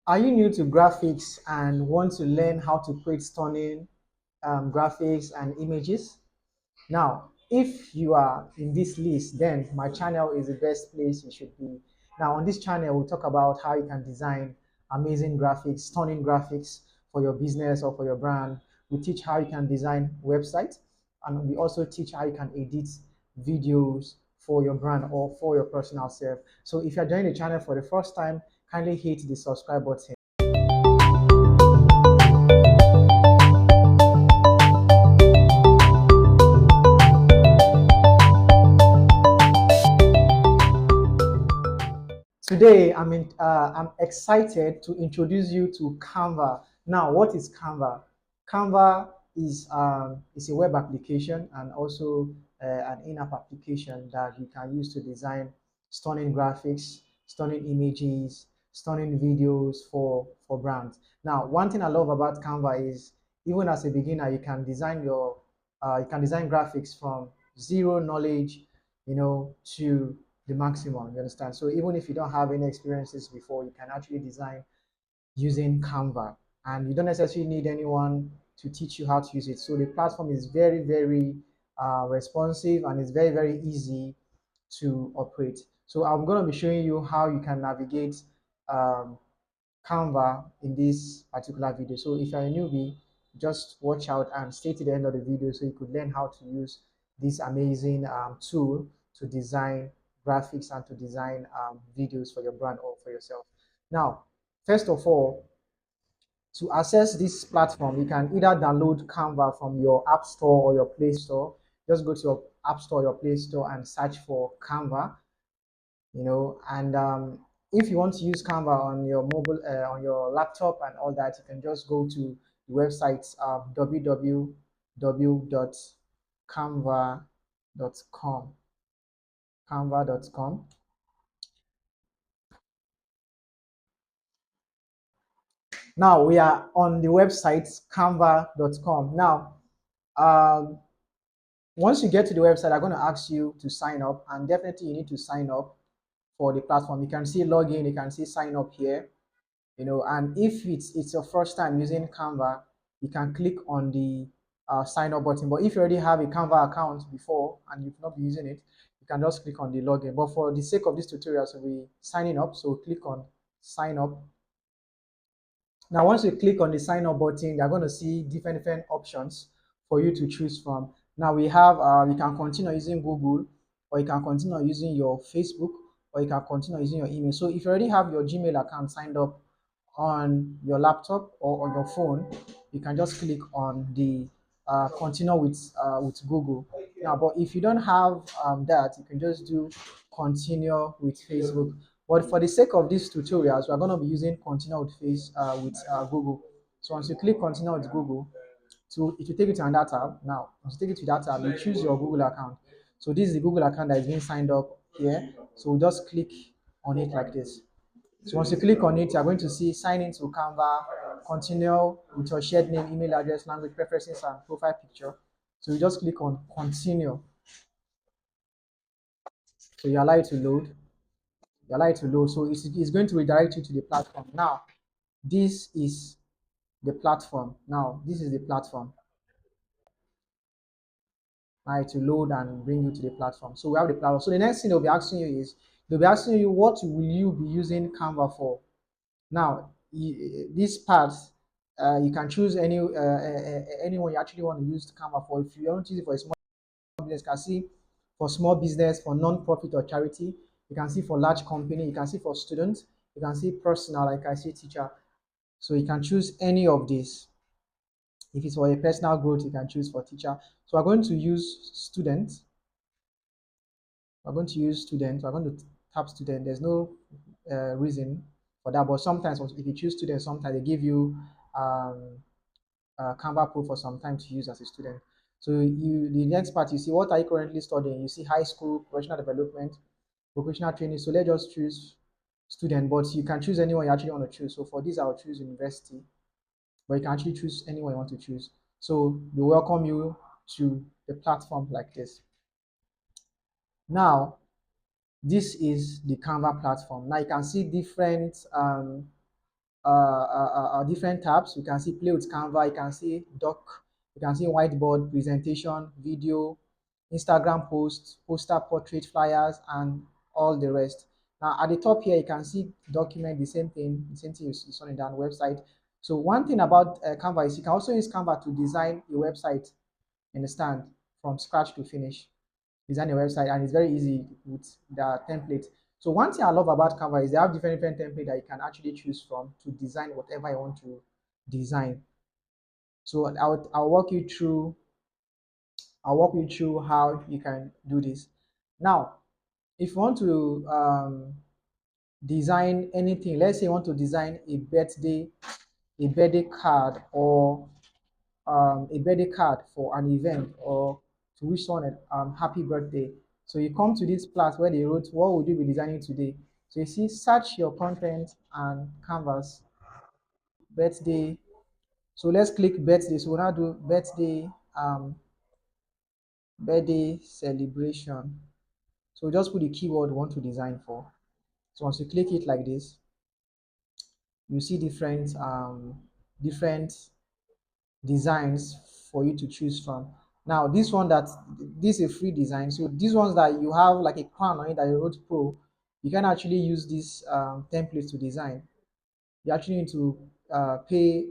Are you new to graphics and want to learn how to create stunning graphics and images? Now, if you are in this list, then my channel is the best place you should be. Now, on this channel, we'll talk about how you can design amazing graphics, stunning graphics for your business or for your brand. We teach how you can design websites, and we also teach how you can edit videos for your brand or for your personal self. So if you're joining the channel for the first time, kindly hit the subscribe button. Today, I'm excited to introduce you to Canva. Now, what is Canva? Canva is a web application and also an in-app application that you can use to design stunning graphics, stunning images, stunning videos for brands. Now, one thing I love about Canva is even as a beginner, you can design graphics from zero knowledge, to the maximum. You understand? So even if you don't have any experiences before, you can actually design using Canva, and you don't necessarily need anyone to teach you how to use it. So the platform is very, very responsive, and it's very, very easy to operate. So I'm going to be showing you how you can navigate um, Canva in this particular video. So if you're a newbie, just watch out and stay to the end of the video so you could learn how to use this amazing tool to design graphics and to design videos for your brand or for yourself. Now, first of all, to access this platform, you can either download Canva from your App Store or your Play Store. Just go to your App Store or your Play Store and search for Canva, and if you want to use Canva on your mobile, on your laptop and all that, you can just go to the website www.canva.com. Canva.com. Now we are on the website canva.com. Now, um, once you get to the website, I'm going to ask you to sign up, and definitely you need to sign up for the platform. You can see login, you can see sign up here. And if it's your first time using Canva, you can click on the sign up button. But if you already have a Canva account before and you've not been using it, you can just click on the login. But for the sake of this tutorial, so we signing up, so click on sign up. Now, once you click on the sign up button, you're going to see different options for you to choose from. Now we have, you can continue using Google, or you can continue using your Facebook, or you can continue using your email. So if you already have your Gmail account signed up on your laptop or on your phone, you can just click on the continue with Google. Now, but if you don't have that, you can just do continue with Facebook. But for the sake of these tutorials, we're going to be using continue with Google. So once you click continue with Google, so it will take you to another tab. Now, once you take you to that tab, you choose your Google account. So this is the Google account that is being signed up here. So we'll just click on it like this. So once you click on it, you're going to see sign into Canva, continue with your shared name, email address, language preferences, and profile picture. So you just click on continue. So you allow it to load. You allow it to load. So it's going to redirect you to the platform. Now, this is the platform. Now, this is the platform. Now to load and bring you to the platform. So we have the platform. So the next thing they'll be asking you is, they'll be asking you, what will you be using Canva for? Now, this part, you can choose anyone you actually want to use Canva for. If you want to use it for a small business, you can see for small business, for non-profit or charity. You can see for large company. You can see for students. You can see personal, like I see teacher. So you can choose any of these. If it's for a personal growth, you can choose for teacher. So we're going to use student. We're going to use student. We're going to tap student. There's no reason for that, but sometimes if you choose student, sometimes they give you Canva Pro for some time to use as a student. So the next part, you see, what are you currently studying? You see high school, professional development, vocational training. So let's just choose student, but you can choose anyone you actually want to choose. So for this, I'll choose university, but you can actually choose anyone you want to choose. So we welcome you to the platform like this. Now, this is the Canva platform. Now you can see different different tabs. You can see play with Canva, you can see doc, you can see whiteboard, presentation, video, Instagram posts, poster, portrait, flyers, and all the rest. Now at the top here, you can see document, the same thing you saw in that website. So one thing about Canva is you can also use Canva to design a website, understand, from scratch to finish. Design a website, and it's very easy with the template. So one thing I love about Canva is they have different templates that you can actually choose from to design whatever you want to design. So I'll walk you through how you can do this. Now, if you want to design anything, let's say you want to design a birthday card, or a birthday card for an event, or to wish someone a happy birthday. So you come to this class where they wrote, what would you be designing today? So you see, search your content and canvas, birthday. So let's click birthday. So we'll now do birthday celebration. So just put the keyword we want to design for. So once you click it like this, you see different designs for you to choose from. Now, this is a free design. So these ones that you have like a crown on it that you wrote pro, you can actually use this template to design. You actually need to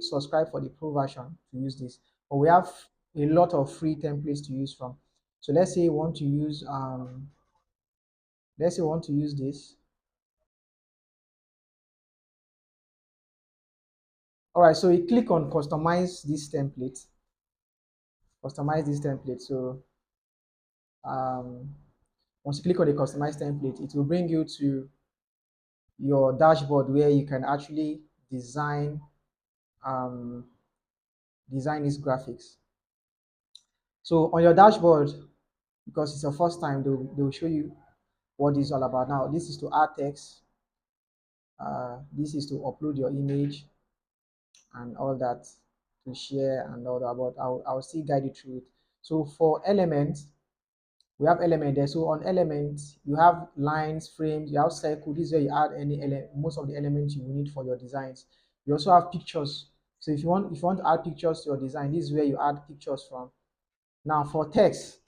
subscribe for the pro version to use this. But we have a lot of free templates to use from. So let's say you want to use this. All right, so you click on customize this template. Customize this template. So um, once you click on the customize template, it will bring you to your dashboard where you can actually design um, design these graphics. So on your dashboard, because it's your first time, they will show you what this is all about. Now, this is to add text. This is to upload your image and all that, to share and all that. But I'll still guide you through it. So for elements, we have element there. So on elements, you have lines, frames, you have circle. This is where you add most of the elements you will need for your designs. You also have pictures. So if you want to add pictures to your design, this is where you add pictures from. Now for text,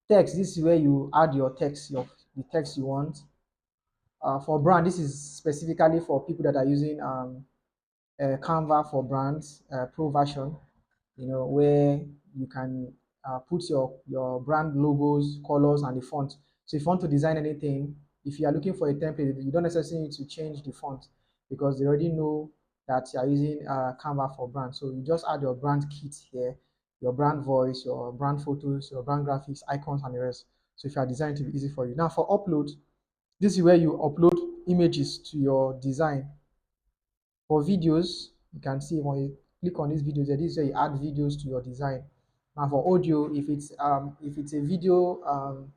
this is where you add your text, the text you want. For brand, this is specifically for people that are using Canva for brands, pro version, where you can put your brand logos, colors, and the font. So if you want to design anything, if you are looking for a template, you don't necessarily need to change the font, because they already know that you are using Canva for brand. So you just add your brand kit here, your brand voice, your brand photos, your brand graphics, icons, and the rest. So if you are designing, to be easy for you. Now for upload, this is where you upload images to your design. For videos, you can see when you click on these videos, this is where you add videos to your design. Now for audio, if it's a video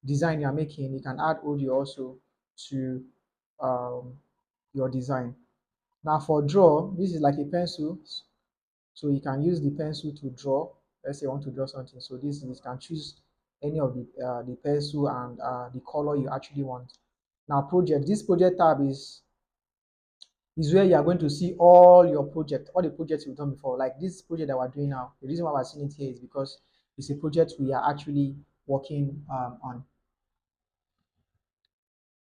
design you're making, you can add audio also to um, your design. Now for draw, this is like a pencil, so you can use the pencil to draw. Let's say you want to draw something, so you can choose any of the pencil and the color you actually want. Now project, this project tab is where you are going to see all the projects you've done before. Like this project that we're doing now, the reason why we're seeing it here is because it's a project we are actually working on.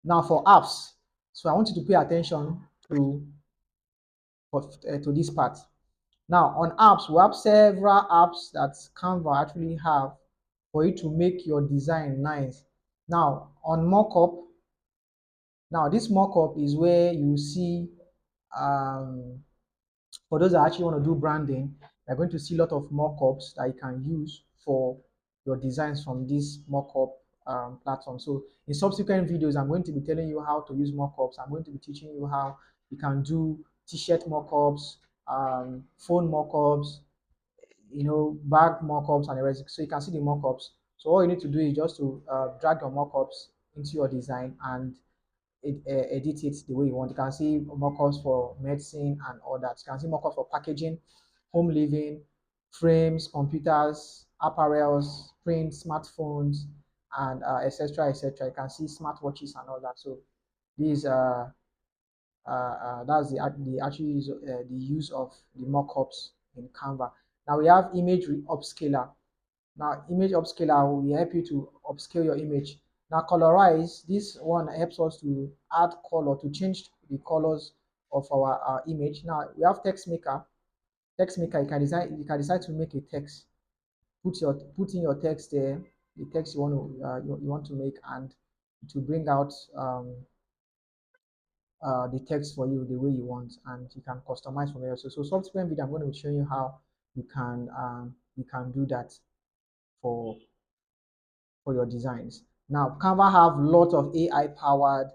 Now for apps, so I want you to pay attention to this part. Now on apps, we have several apps that Canva actually have for you to make your design nice. Now on mockup, now this mockup is where you see for those that actually want to do branding, you're going to see a lot of mockups that you can use for your designs from this mockup platform. So in subsequent videos, I'm going to be telling you how to use mockups. I'm going to be teaching you how you can do t-shirt mockups, phone mockups, bag mockups, and the rest. So you can see the mockups. So all you need to do is just to drag your mockups into your design and edit it the way you want. You can see mockups for medicine and all that. You can see mockups for packaging, home living, frames, computers, apparels, print, smartphones, and etc. etc. You can see smartwatches and all that. So these That's the actual use, the use of the mockups in Canva. Now we have image upscaler. Now image upscaler will help you to upscale your image. Now colorize, this one helps us to add color, to change the colors of our image. Now we have text maker. Text maker, you can decide to make a text. Put in your text there, the text you want to make, and to bring out the text for you the way you want, and you can customize from there. So subsequent video, I'm going to show you how you can do that for your designs. Now, Canva have lots of AI powered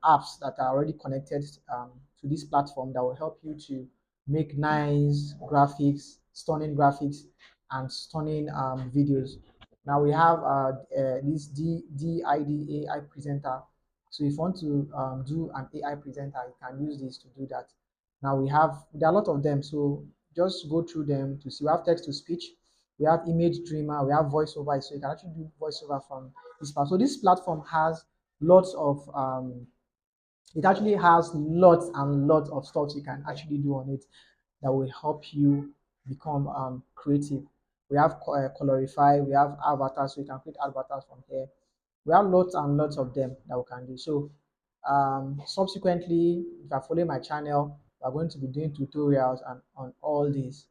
apps that are already connected to this platform that will help you to make nice graphics, stunning graphics, and stunning videos. Now we have this DID AI presenter. So if you want to do an AI presenter, you can use this to do that. Now there are a lot of them, so just go through them to see. We have text to speech, we have image dreamer, we have voiceover, so you can actually do voiceover from this platform. So this platform has lots of it actually has lots and lots of stuff you can actually do on it that will help you become creative. We have colorify, we have avatars, so you can create avatars from here. We have lots and lots of them that we can do. So subsequently, if I follow my channel, we're going to be doing tutorials on all these.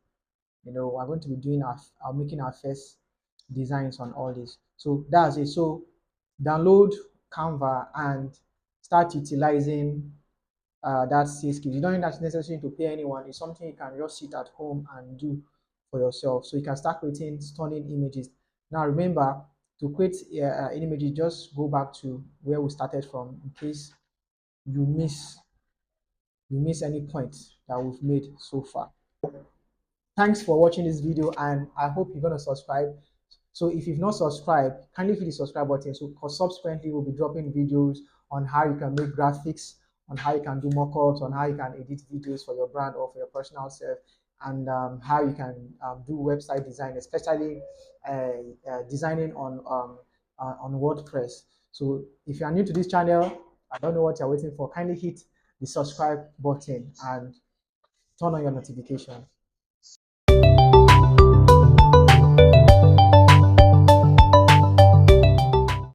We're going to be doing our making our first designs on all this. So that's it. So download Canva and start utilizing that skills. You don't necessarily to pay anyone. It's something you can just sit at home and do for yourself. So you can start creating stunning images. Now remember, to create an image, just go back to where we started from in case you miss any points that we've made so far. Thanks for watching this video, and I hope you're going to subscribe. So if you've not subscribed, kindly hit the subscribe button. So because subsequently we'll be dropping videos on how you can make graphics, on how you can do mockups, on how you can edit videos for your brand or for your personal self, and how you can do website design, especially designing on WordPress. So if you are new to this channel, I don't know what you're waiting for. Kindly hit the subscribe button and turn on your notifications.